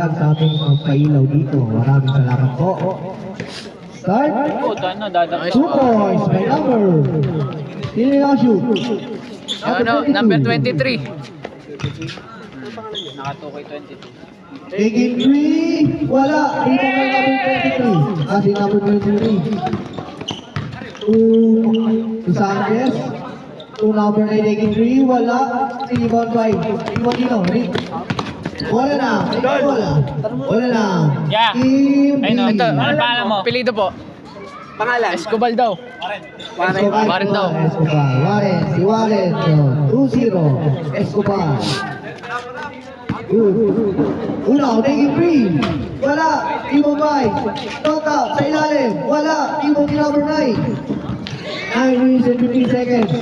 lang sa ating pagpailaw dito. Maraming salamat po. Start. 2 points by number. Sino yung shoot? Number 23. Taking 3. Wala. Dito may number 23. Kasi number 23. To Sanchez. To number 9 taking 3. Wala. Rebound 5. Rebound dito. Wala na. Wala na. Yeah. Team B. Ayun o. Ito, ano pangalan mo? Pilido po. Pangalan? Escobal daw. Warren daw. Escobar. Warren. Si Warren. 2-0. Escobar. Unaw, taking 3. Wala. Rebound 5. Knockout. Sa ilalim. Wala. Rebound ni number 9. 9 minutes and 15 seconds.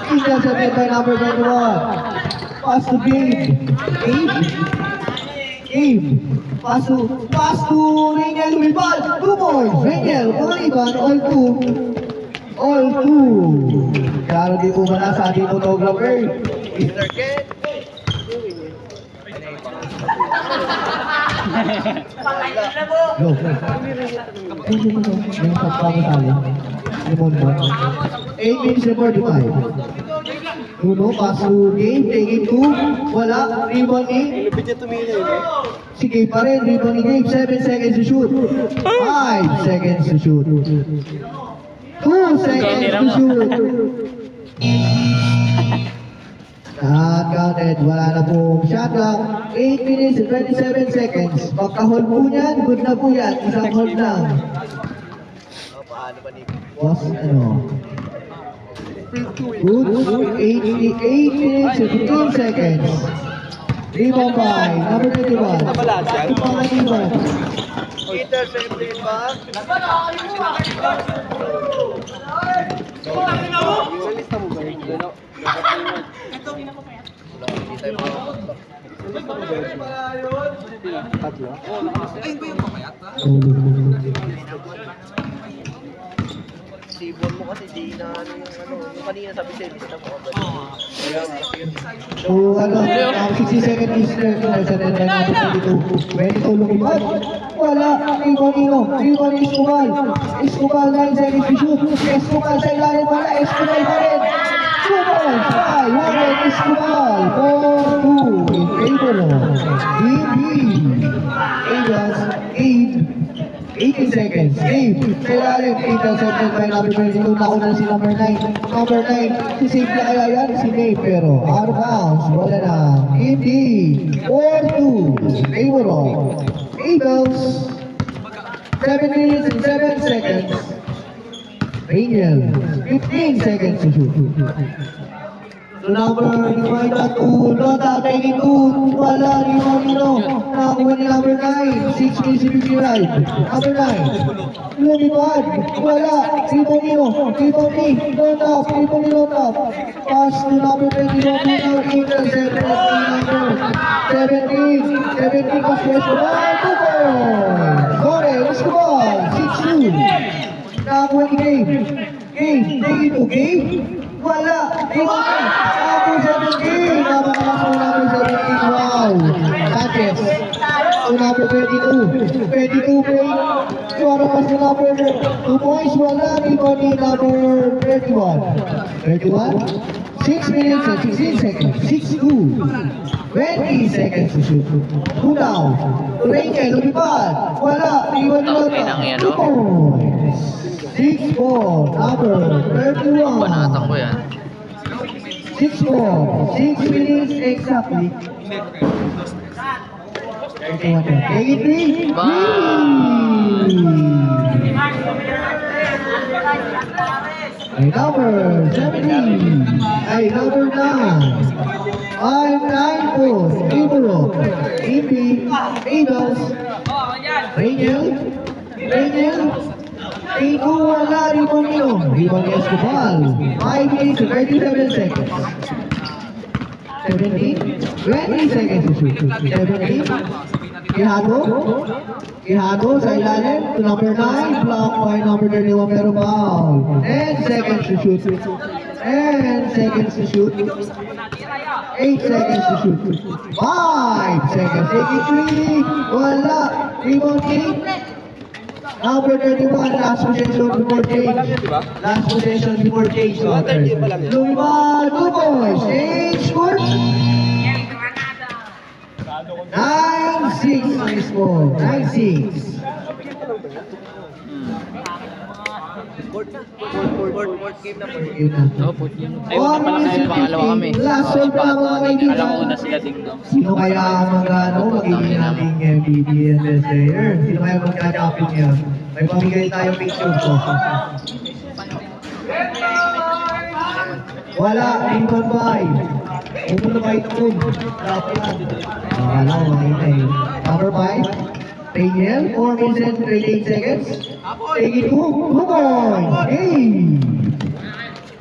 Intercepted by number 21. Pass to Gabe. Gabe. Pass to Rangel with ball. 2 points. Rangel, pangaliban, all 2. All 2. Klaro di po muna sa ating photographer. Mr. Ken. Go. Yung pagpamatali. Limon mo. 8 minutes and 45. Uno, pass to Gabe, taking 2. Wala, rebound ni. Si Gabe pa rin, rebound ni Gabe. 7 seconds to shoot. 5 seconds to shoot. 2 seconds to shoot. Not counted, wala na pong shot clock. 8 minutes and 27 seconds. Pagka-hold po niyan, good na po yan. Isang hold lang. Was, Good, 8 minutes and 15 seconds. Rebound by number 21. Pangaliban. Intercepted ba? Salista mo ba yun? Tatlo? Ayun ba yung pamayat ba? Sibon mo kasi di na yung kanina sabi sa lista mo. So, 60 seconds sa red line number 22. Ready to lumipad? Wala. Rebound ni Escobar. Escobar 9 seconds to shoot. Escobar sa ilalim para Escobar pa rin. 2 points. 5. Warren Escobar. 4-2. In favor of DB. Agas 18 seconds. Gabe, sa ilalim, intercepted by number 22. Nauna na si number 9. Number 9, si Safe na kaya yan, si Gabe. Pero out of bounds, wala na. Indeed, 4-2. Favor of Eagles. 7 minutes and 7 seconds. Rangel, 15 seconds to shoot. So number 5-2, Lota, taking 2, wala, Limon, nakakuha ni number 9, 6 minutes and 55. Number 9, lumipad, wala, Limon, Lota, pass to number 21, intercepted by number 17, pass to Escobar, 2 points. Warren Escobar, 6-2. Nakakuha ni Gabe, taking 2, Gabe. Wala! Ako 17! Napakalakas mo number 17. Wow! Sanchez. So number 22. 22 play. Suwara pa sa number 2 points. Wala. Rebound ni number 31. 6 minutes and 16 seconds. 6-2. 20 seconds to shoot. 2 down. Rangel, lumipad. Wala. Rebound ni Lota. 2 points. 6-4, number 31. Panatang ko yan. 6-4, 6 minutes exactly. 83. Ay, number 17. Ay, number 9. Ay, 9 po. Iburo. Ibi. Eagles. Rangel. Ito wala, rebound ni Escobar. 5 minutes and 37 seconds. 17, 20 seconds to shoot. 17, Ihado sa ilalim to number 9, blocked by number 31 pero foul. 10 seconds to shoot. 10 seconds to shoot. 8 seconds to shoot. 5 seconds. Taking 3. Wala. Rebound King. Number 31, last possession before change. Last possession before change. Lumima, 2 points. Change score. 9-6 on this ball. 9-6. Fourth game na po. Yun na. Oh, put yun. Ay, una pala kasi pangalawa kami. Last shot pa mga kaibigan. Alam ko na sila ding dong. Sino kaya ang magiging nating BBMS player? Sino kaya magkakapin niya? May pamigay tayong picture ko. Wala, Lincoln 5. Pumunta ba ito kung? Wala, makita eh. Number 5. Daniel, 4 minutes and 38 seconds. Take it 2 points. Hey!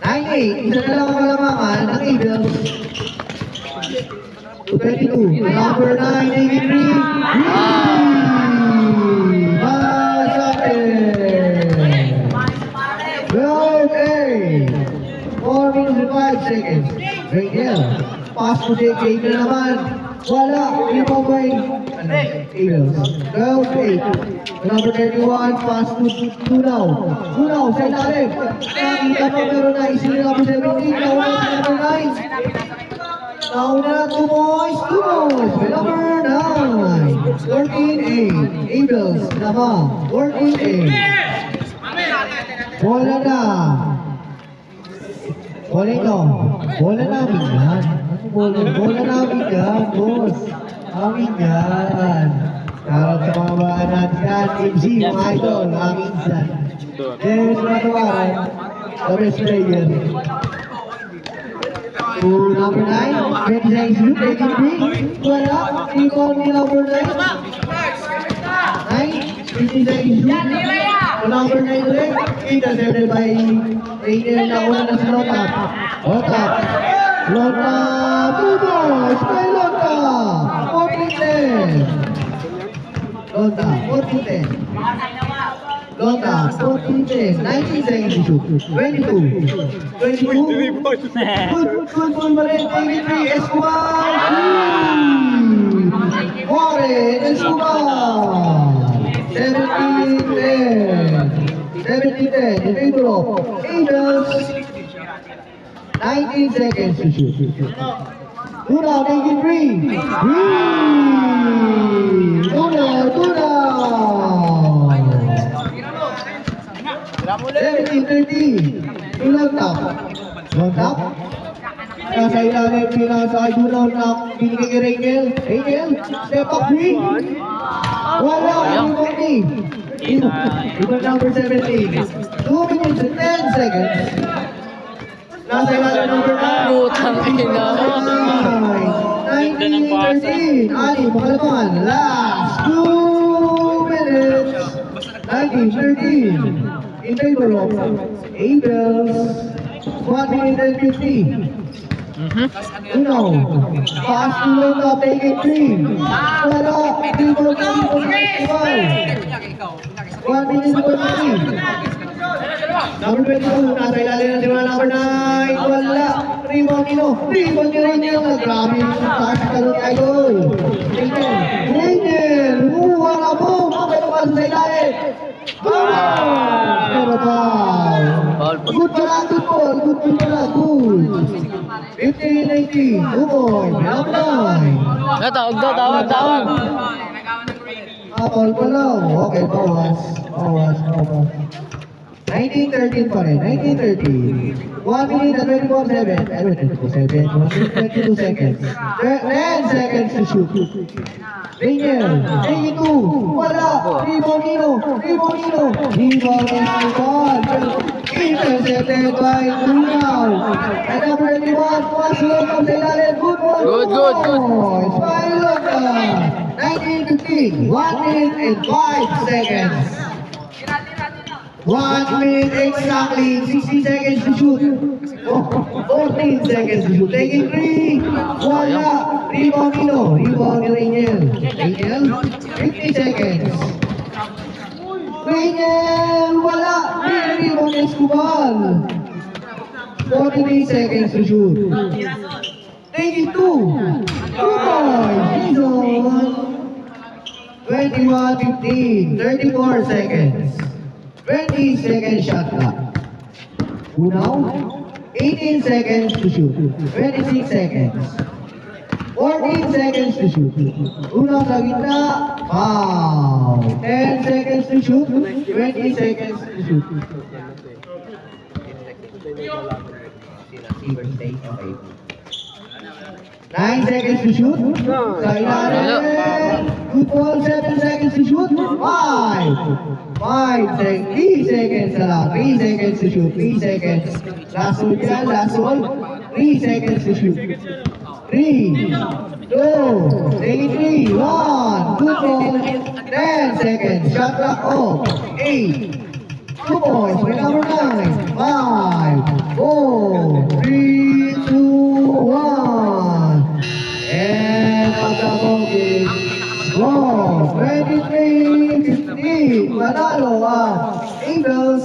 9-8. Isa na lang ang kalamangan ng Eagles. 22. Number 9, take it 3. Okay. 4 minutes and 5 seconds. Daniel. Pass to JJ na naman. Wala. Yung pabay. Eagles. 12-8. Number 31, pass to Tunaw. Tunaw, sa ilalim. Nakita mo pero naisili na po 17. Nauna sa number 9. Nauna na 2 boys. 2 boys. By number 9. 14-8. Eagles naman. 14-8. Bola na. Bola ito. Bola namin yan. Bola namin yan, boss. Amin yan. Karot sa mga baan natin yan. MC, mga idol, amin yan. Then, matawaran, the best player. To number 9, 20 seconds to taking 3. Wala, rebound ni number 9. 15 seconds to number 9 ulit. Intercepted by Rainier na una na si Lotap. Lotap. Lotap. 2 boys by Lotap. 14-10. Lotap. 14-10. Lotap. 14-10. 19 seconds to shoot. 22. 22. Good pa rin. 23. Escobar. Warren Escobar. 17-10. 17-10 in favor of Eagles. 19 seconds to shoot. Tuna taking 3. 17-13. Lotap. Lotap. Nasa ilalim, pinasa kay Dunaw na binigay kay Rangel. Rangel, step up 3. Wala, yung body. Iba number 17. 2 minutes and 10 seconds. Nasa ilalim number 9. Putang ina. 19-13. Ali, makalaman. Last 2 minutes. 19-13. In favor of Eagles. 1 minute and 50. Uno. Pass to Lotap, take it 3. Wala. Rebound na rebound. 1 minute and 20. Number 22, nasa ilalim na si number 9. Wala. Rebound nino. Rebound ni Rainier. Grabe yung pass ka nun, idol. Rainier. Wala po. Makapit pa sa ilalim. Pero foul. Good pala, good ball. Good ball pala, good. 15-19. Umoy. Meron. Tawag daw, tawag. Foul pa lang. Okay, bawas. 19-13 pa rin. 19-13. 1 minute and 24 22 seconds. 10 seconds to shoot. Rainier. 82. Wala. Rebound nino. Rebound is ball. Intercepted by Tunaw. And number 21. Pass Lotap sa ilalim. Good ball. Good. By Lotap. 19-15. 1 minute and 5 seconds. 1 minute exactly, 60 seconds to shoot. 14 seconds to shoot. Taking 3. Wala. Rebound nino. Rebound ni Rainier. Rainier, 50 seconds. Rainier, wala. Rebound ni Escobar. 43 seconds to shoot. 22. 2 points. Season. 21-15. 34 seconds. 20 seconds shot clock. Unaw. 18 seconds to shoot. 26 seconds. 14 seconds to shoot. Unaw sa gitna. Foul. 10 seconds to shoot. 20 seconds to shoot. Okay. 9 seconds to shoot. Sa ilalim. Good ball. 7 seconds to shoot. 5 seconds. 3 seconds na lang. 3 seconds to shoot. 3 seconds. Last one yan. Last one. 3 seconds to shoot. 3, 2, 3, 1. Good ball. 10 seconds. Shot clock off. 8. 2 points. With number 9. 5, 4, 3, 2, 1. And ang sabog is score. 23-15. Manalo ang Eagles.